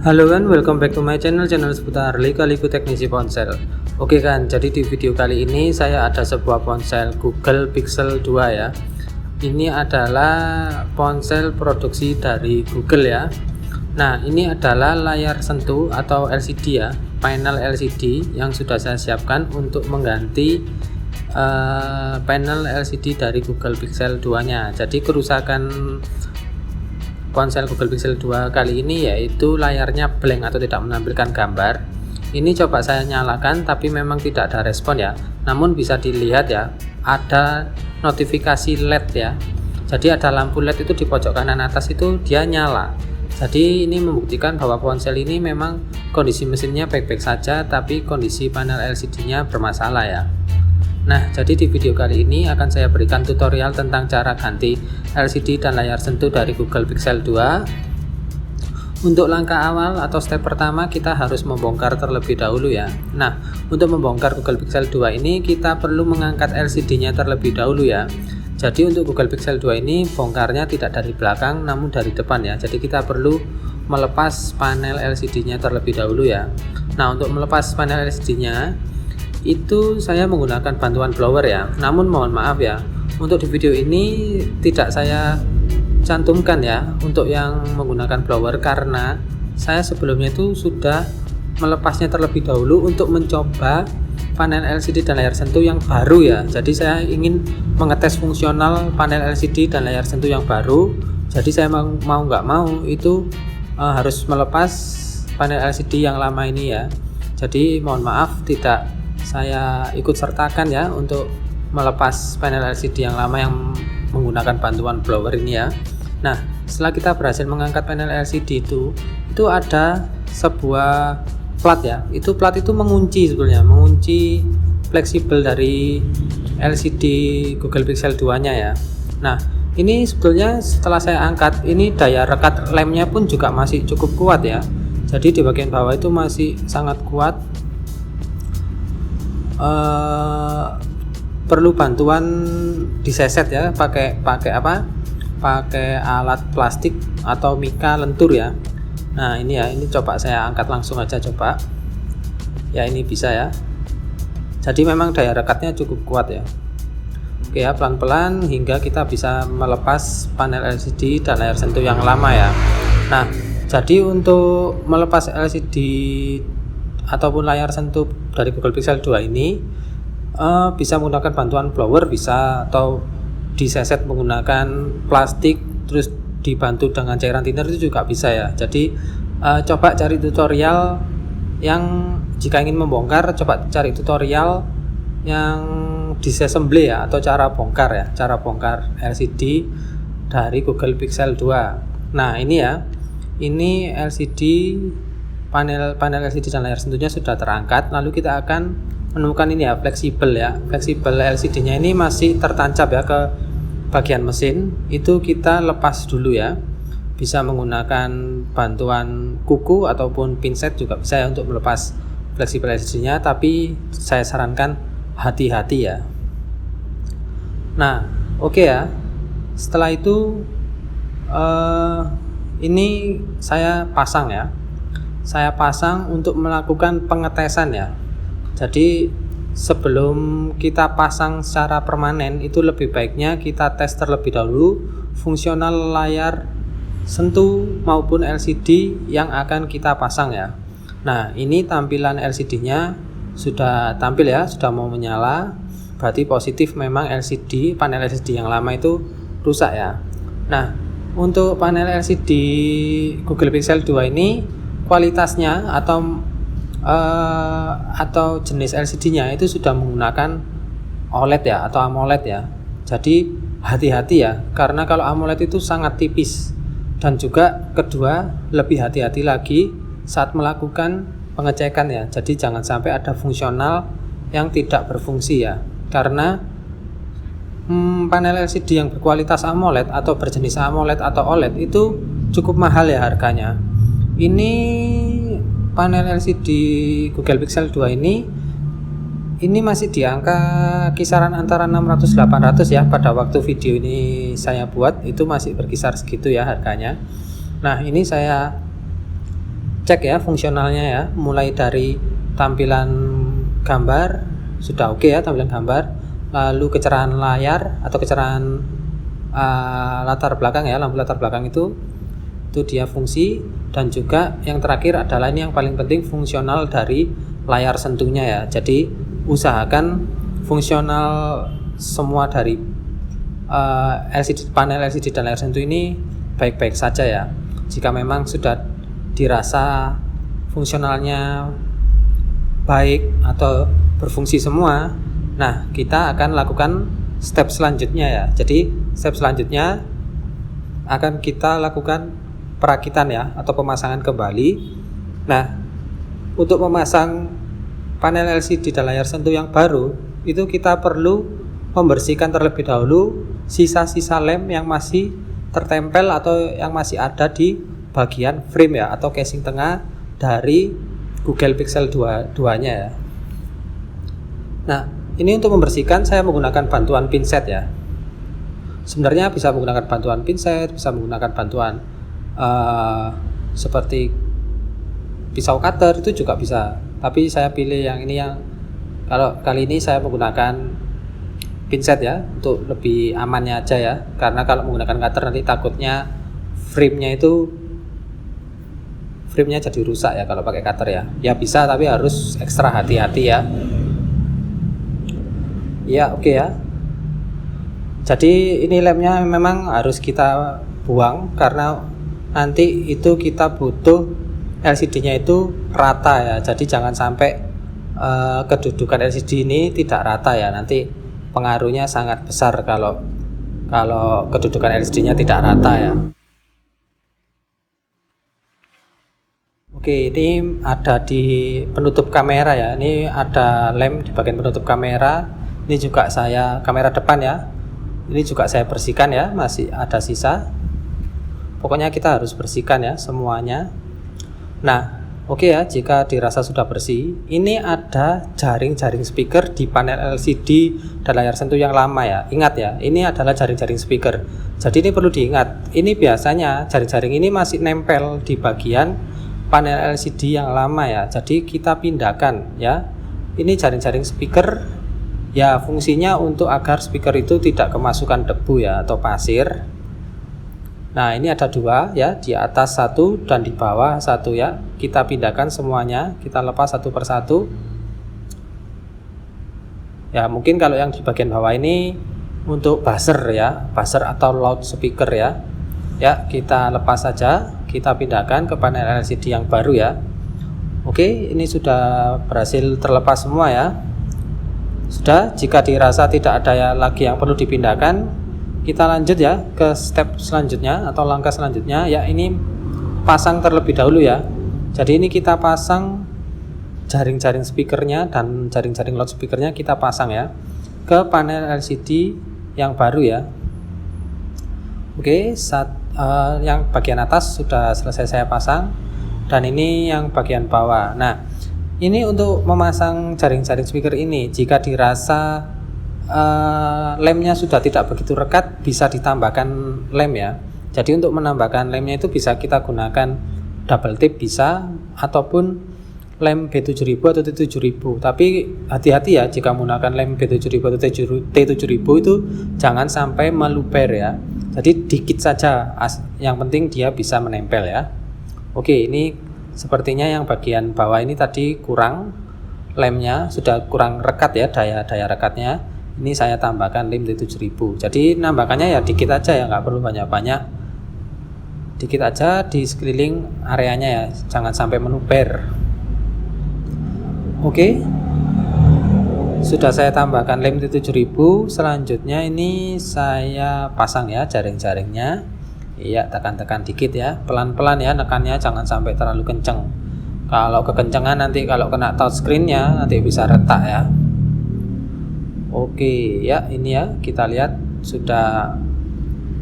Halo kan, welcome back to my channel seputar liku teknisi ponsel. Oke kan, jadi di video kali ini saya ada sebuah ponsel Google Pixel 2 ya. Ini adalah ponsel produksi dari Google ya. Nah, ini adalah layar sentuh atau LCD ya, panel LCD yang sudah saya siapkan untuk mengganti panel LCD dari Google Pixel 2 nya. Jadi kerusakan ponsel Google Pixel 2 kali ini yaitu layarnya blank atau tidak menampilkan gambar. Ini coba saya nyalakan tapi memang tidak ada respon ya. Namun bisa dilihat ya, ada notifikasi LED ya. Jadi ada lampu LED itu di pojok kanan atas itu dia nyala. Jadi ini membuktikan bahwa ponsel ini memang kondisi mesinnya baik-baik saja, tapi kondisi panel LCD-nya bermasalah ya. Nah, jadi di video kali ini akan saya berikan tutorial tentang cara ganti LCD dan layar sentuh dari Google Pixel 2. Untuk langkah awal atau step pertama kita harus membongkar terlebih dahulu ya. Nah, untuk membongkar Google Pixel 2 ini kita perlu mengangkat LCD-nya terlebih dahulu ya. Jadi untuk Google Pixel 2 ini bongkarnya tidak dari belakang namun dari depan ya. Jadi kita perlu melepas panel LCD-nya terlebih dahulu ya. Nah, untuk melepas panel LCD-nya itu saya menggunakan bantuan blower ya. Namun mohon maaf ya, untuk di video ini tidak saya cantumkan ya untuk yang menggunakan blower, karena saya sebelumnya itu sudah melepasnya terlebih dahulu untuk mencoba panel LCD dan layar sentuh yang baru ya. Jadi saya ingin mengetes fungsional panel LCD dan layar sentuh yang baru. Jadi saya mau nggak mau itu harus melepas panel LCD yang lama ini ya. Jadi mohon maaf tidak saya ikut sertakan ya untuk melepas panel LCD yang lama yang menggunakan bantuan blower ini ya. Nah, setelah kita berhasil mengangkat panel LCD itu ada sebuah plat ya. Itu plat itu mengunci sebetulnya, mengunci fleksibel dari LCD Google Pixel 2 nya ya. Nah, ini sebetulnya setelah saya angkat, ini daya rekat lemnya pun juga masih cukup kuat ya. Jadi di bagian bawah itu masih sangat kuat. Perlu bantuan diseset ya, pakai alat plastik atau mika lentur ya. Nah ini ya, ini coba saya angkat langsung aja coba ya, ini bisa ya. Jadi memang daya rekatnya cukup kuat ya. Oke ya, pelan-pelan hingga kita bisa melepas panel LCD dan layar sentuh yang lama ya. Nah, jadi untuk melepas LCD ataupun layar sentuh dari Google Pixel 2 ini bisa menggunakan bantuan blower bisa, atau diseset menggunakan plastik terus dibantu dengan cairan thinner itu juga bisa ya. Jadi coba cari tutorial yang, jika ingin membongkar coba cari tutorial yang disassembly ya, atau cara bongkar ya, cara bongkar LCD dari Google Pixel 2. Nah ini ya, ini LCD panel LCD dan layar sentuhnya sudah terangkat. Lalu kita akan menemukan ini ya, fleksibel LCD nya ini masih tertancap ya ke bagian mesin. Itu kita lepas dulu ya, bisa menggunakan bantuan kuku ataupun pinset juga bisa ya untuk melepas fleksibel LCD nya, tapi saya sarankan hati-hati ya. Nah oke ya, setelah itu ini saya pasang ya. Saya pasang untuk melakukan pengetesan ya. Jadi sebelum kita pasang secara permanen itu lebih baiknya kita tes terlebih dahulu fungsional layar sentuh maupun LCD yang akan kita pasang ya. Nah ini tampilan LCD-nya sudah tampil ya, sudah mau menyala. Berarti positif, memang panel LCD yang lama itu rusak ya. Nah untuk panel LCD Google Pixel 2 ini kualitasnya atau jenis LCD-nya itu sudah menggunakan OLED ya, atau AMOLED ya. Jadi hati-hati ya, karena kalau AMOLED itu sangat tipis, dan juga kedua lebih hati-hati lagi saat melakukan pengecekan ya. Jadi jangan sampai ada fungsional yang tidak berfungsi ya, karena panel LCD yang berkualitas AMOLED atau berjenis AMOLED atau OLED itu cukup mahal ya harganya. Ini panel LCD Google Pixel 2 ini masih di angka kisaran antara 600-800 ya. Pada waktu video ini saya buat itu masih berkisar segitu ya harganya. Nah ini saya cek ya fungsionalnya ya, mulai dari tampilan gambar sudah oke ya, tampilan gambar, lalu kecerahan layar atau kecerahan latar belakang ya, lampu latar belakang itu dia fungsi, dan juga yang terakhir adalah ini yang paling penting, fungsional dari layar sentuhnya ya. Jadi usahakan fungsional semua dari panel LCD dan layar sentuh ini baik-baik saja ya. Jika memang sudah dirasa fungsionalnya baik atau berfungsi semua, nah kita akan lakukan step selanjutnya ya. Jadi step selanjutnya akan kita lakukan perakitan ya, atau pemasangan kembali. Nah, untuk memasang panel LCD dan layar sentuh yang baru, itu kita perlu membersihkan terlebih dahulu sisa-sisa lem yang masih tertempel atau yang masih ada di bagian frame ya, atau casing tengah dari Google Pixel 2-nya ya. Nah, ini untuk membersihkan saya menggunakan bantuan pinset ya. Sebenarnya bisa menggunakan bantuan pinset, bisa menggunakan bantuan seperti pisau cutter, itu juga bisa. Tapi saya pilih yang ini, yang kalau kali ini saya menggunakan pinset ya, untuk lebih amannya aja ya. Karena kalau menggunakan cutter nanti takutnya frame-nya jadi rusak ya kalau pakai cutter ya. Ya bisa, tapi harus ekstra hati-hati ya. Ya oke ya. Jadi ini lemnya memang harus kita buang, karena nanti itu kita butuh LCD-nya itu rata ya. Jadi jangan sampai kedudukan LCD ini tidak rata ya. Nanti pengaruhnya sangat besar kalau kedudukan LCD-nya tidak rata ya. Oke, ini ada di penutup kamera ya. Ini ada lem di bagian penutup kamera. Ini juga kamera depan ya. Ini juga saya bersihkan ya, masih ada sisa. Pokoknya kita harus bersihkan ya semuanya. Nah, oke ya, jika dirasa sudah bersih, ini ada jaring-jaring speaker di panel LCD dan layar sentuh yang lama ya. Ingat ya, ini adalah jaring-jaring speaker. Jadi ini perlu diingat. Ini biasanya jaring-jaring ini masih nempel di bagian panel LCD yang lama ya. Jadi kita pindahkan ya. Ini jaring-jaring speaker ya, fungsinya untuk agar speaker itu tidak kemasukan debu ya atau pasir. Nah, ini ada dua ya, di atas satu dan di bawah satu ya. Kita pindahkan semuanya, kita lepas satu persatu. Ya, mungkin kalau yang di bagian bawah ini untuk buzzer ya, buzzer atau loudspeaker ya. Ya, kita lepas saja, kita pindahkan ke panel LCD yang baru ya. Oke, ini sudah berhasil terlepas semua ya. Sudah, jika dirasa tidak ada lagi yang perlu dipindahkan, kita lanjut ya ke step selanjutnya atau langkah selanjutnya ya. Ini pasang terlebih dahulu ya. Jadi ini kita pasang jaring-jaring speakernya dan jaring-jaring loudspeakernya, kita pasang ya ke panel LCD yang baru ya. Oke, yang bagian atas sudah selesai saya pasang, dan ini yang bagian bawah. Nah, ini untuk memasang jaring-jaring speaker ini, jika dirasa lemnya sudah tidak begitu rekat, bisa ditambahkan lem ya. Jadi untuk menambahkan lemnya itu bisa kita gunakan double tip bisa, ataupun lem B7000 atau T7000. Tapi hati-hati ya, jika menggunakan lem B7000 atau T7000 itu jangan sampai meluber ya. Jadi dikit saja, yang penting dia bisa menempel ya. Oke, ini sepertinya yang bagian bawah ini tadi kurang, lemnya sudah kurang rekat ya, daya rekatnya. Ini saya tambahkan lem T7000. Jadi nambahkannya ya dikit aja ya, nggak perlu banyak-banyak. Dikit aja di sekeliling areanya ya, jangan sampai menuber. Oke, sudah saya tambahkan lem T7000. Selanjutnya ini saya pasang ya jaring-jaringnya. Iya, tekan-tekan dikit ya, pelan-pelan ya nekannya, jangan sampai terlalu kenceng. Kalau kekencengan nanti kalau kena touchscreen-nya nanti bisa retak ya. Oke ya, ini ya kita lihat sudah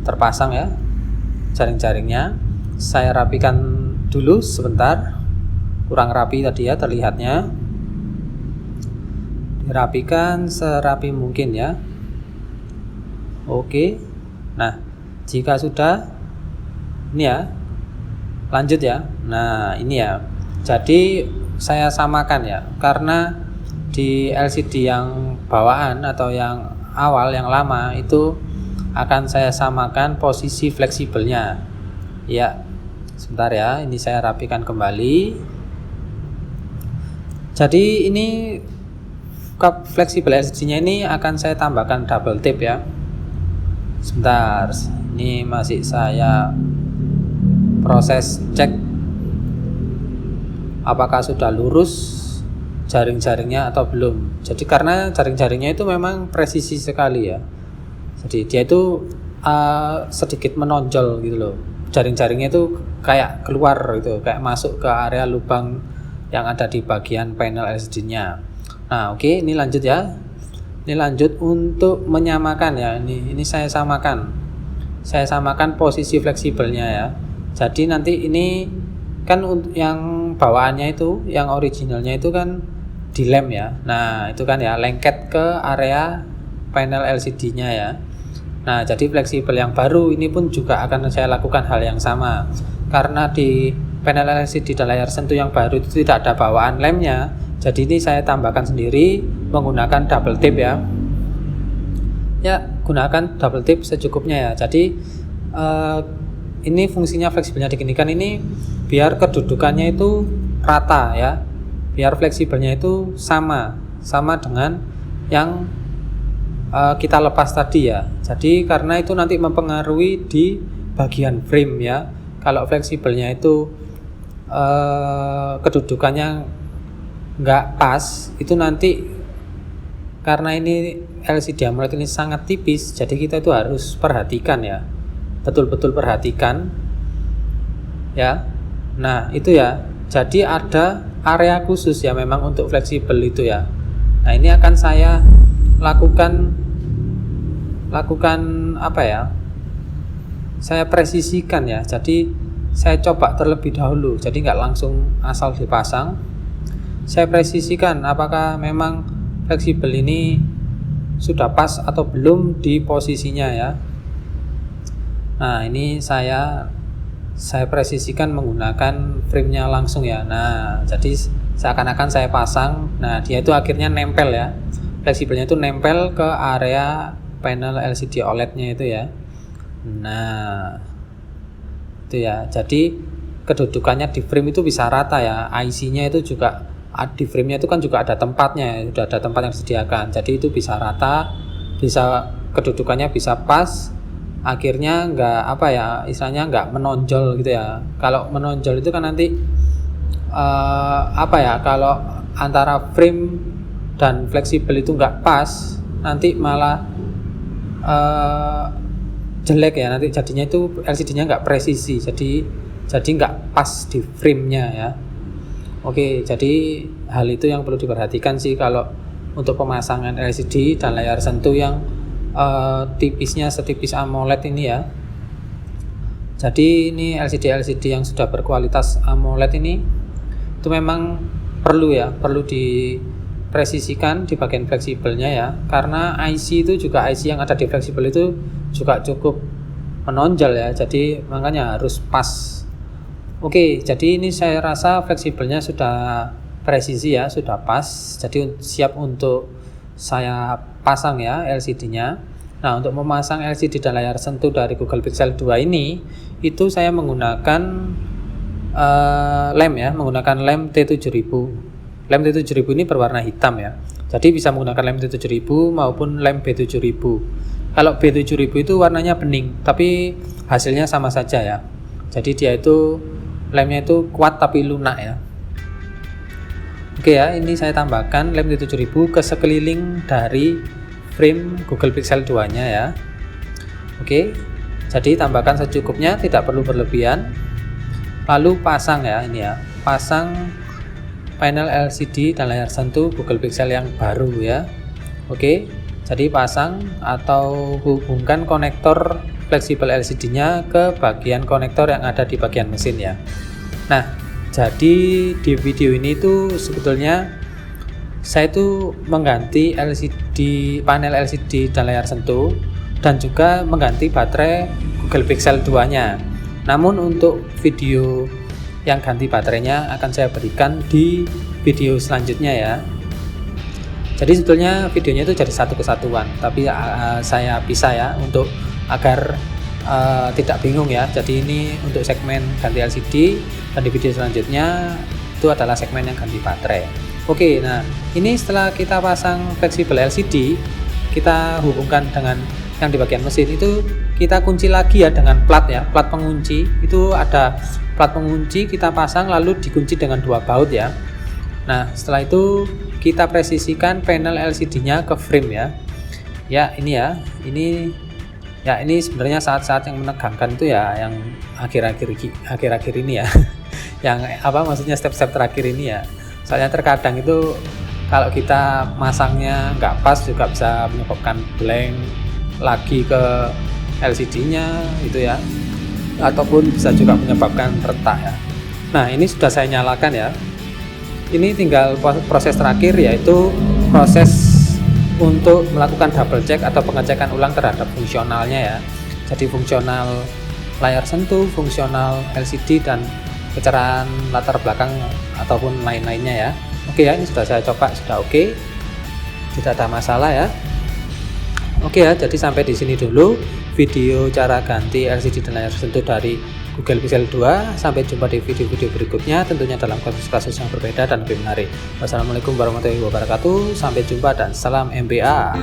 terpasang ya jaring-jaringnya. Saya rapikan dulu sebentar, kurang rapi tadi ya terlihatnya. Dirapikan serapi mungkin ya. Oke, nah jika sudah, ini ya lanjut ya. Nah ini ya, Jadi saya samakan ya, karena di LCD yang bawaan atau yang awal, yang lama itu akan saya samakan posisi fleksibelnya. Ya, sebentar ya, ini saya rapikan kembali. Jadi ini cup fleksibel LCD-nya ini akan saya tambahkan double tip ya. Sebentar, ini masih saya proses cek apakah sudah lurus jaring-jaringnya atau belum. Jadi karena jaring-jaringnya itu memang presisi sekali ya. Jadi dia itu sedikit menonjol gitu loh. Jaring-jaringnya itu kayak keluar gitu, kayak masuk ke area lubang yang ada di bagian panel LCD-nya. Nah, oke, ini lanjut ya. Ini lanjut untuk menyamakan ya. Ini saya samakan. Saya samakan posisi fleksibelnya ya. Jadi nanti ini kan yang bawaannya itu, yang originalnya itu kan dilem ya. Nah, itu kan ya lengket ke area panel LCD-nya ya. Nah, jadi fleksibel yang baru ini pun juga akan saya lakukan hal yang sama. Karena di panel LCD dan layar sentuh yang baru itu tidak ada bawaan lemnya. Jadi ini saya tambahkan sendiri menggunakan double tip ya. Ya, gunakan double tip secukupnya ya. Jadi ini fungsinya fleksibelnya diginikan ini biar kedudukannya itu rata ya. Biar fleksibelnya itu sama dengan yang kita lepas tadi ya. Jadi karena itu nanti mempengaruhi di bagian frame ya. Kalau fleksibelnya itu kedudukannya nggak pas, itu nanti karena ini LCD AMOLED ini sangat tipis, jadi kita itu harus perhatikan ya, betul-betul perhatikan ya. Nah itu ya, jadi ada area khusus ya memang untuk fleksibel itu ya. Nah ini akan saya lakukan apa ya, saya presisikan ya. Jadi saya coba terlebih dahulu, jadi nggak langsung asal dipasang. Saya presisikan apakah memang fleksibel ini sudah pas atau belum di posisinya ya. Nah ini saya presisikan menggunakan frame-nya langsung ya. Nah jadi seakan-akan saya pasang. Nah dia itu akhirnya nempel ya, fleksibelnya itu nempel ke area panel LCD OLED-nya itu ya. Nah itu ya, jadi kedudukannya di frame itu bisa rata ya. IC-nya itu juga di frame-nya itu kan juga ada tempatnya, sudah ada tempat yang disediakan. Jadi itu bisa rata, bisa kedudukannya bisa pas. Akhirnya nggak apa ya, istilahnya nggak menonjol gitu ya. Kalau menonjol itu kan nanti apa ya, kalau antara frame dan fleksibel itu nggak pas, nanti malah jelek ya. Nanti jadinya itu LCD-nya nggak presisi, jadi nggak pas di frame-nya ya. Oke, jadi hal itu yang perlu diperhatikan sih kalau untuk pemasangan LCD dan layar sentuh yang tipisnya setipis AMOLED ini ya. Jadi ini LCD yang sudah berkualitas AMOLED ini itu memang perlu dipresisikan di bagian fleksibelnya ya. Karena IC itu juga, IC yang ada di fleksibel itu juga cukup menonjol ya. Jadi makanya harus pas. Oke, jadi ini saya rasa fleksibelnya sudah presisi ya, sudah pas. Jadi siap untuk saya pasang ya LCD-nya. Nah, untuk memasang LCD dan layar sentuh dari Google Pixel 2 ini, itu saya menggunakan lem ya, menggunakan lem T7000. Lem T7000 ini berwarna hitam ya. Jadi bisa menggunakan lem T7000 maupun lem B7000. Kalau B7000 itu warnanya bening, tapi hasilnya sama saja ya. Jadi dia itu lemnya itu kuat tapi lunak ya. Oke ya, ini saya tambahkan lem T7000 ke sekeliling dari frame Google Pixel 2 nya ya. Oke, jadi tambahkan secukupnya, tidak perlu berlebihan. Lalu pasang ya, ini ya, pasang panel LCD dan layar sentuh Google Pixel yang baru ya. Oke, jadi pasang atau hubungkan konektor fleksibel LCD-nya ke bagian konektor yang ada di bagian mesin ya. Nah, jadi di video ini tuh sebetulnya saya tuh mengganti panel LCD dan layar sentuh dan juga mengganti baterai Google Pixel 2 nya. Namun untuk video yang ganti baterainya akan saya berikan di video selanjutnya ya. Jadi sebetulnya videonya itu jadi satu kesatuan, tapi saya pisah ya untuk agar tidak bingung ya. Jadi ini untuk segmen ganti LCD, dan di video selanjutnya itu adalah segmen yang ganti baterai. Oke, nah ini setelah kita pasang fleksibel LCD, kita hubungkan dengan yang di bagian mesin itu, kita kunci lagi ya dengan plat ya, plat pengunci. Itu ada plat pengunci, kita pasang lalu dikunci dengan 2 baut ya. Nah setelah itu kita presisikan panel LCD-nya ke frame ya. Ya ini ya, ini sebenarnya saat-saat yang menegangkan itu ya, yang akhir-akhir ini ya. Yang maksudnya step-step terakhir ini ya. Soalnya terkadang itu kalau kita masangnya nggak pas juga bisa menyebabkan blank lagi ke LCD-nya gitu ya, ataupun bisa juga menyebabkan retak ya. Nah ini sudah saya nyalakan ya. Ini tinggal proses terakhir, yaitu proses untuk melakukan double check atau pengecekan ulang terhadap fungsionalnya ya. Jadi fungsional layar sentuh, fungsional LCD, dan pencerahan latar belakang ataupun lain-lainnya ya. Oke ya, ini sudah saya coba, sudah oke, tidak ada masalah ya. Oke ya, jadi sampai di sini dulu video cara ganti LCD dan layar sentuh dari Google Pixel 2. Sampai jumpa di video-video berikutnya, tentunya dalam kasus-kasus yang berbeda dan lebih menarik. Wassalamualaikum warahmatullahi wabarakatuh. Sampai jumpa dan salam MBA.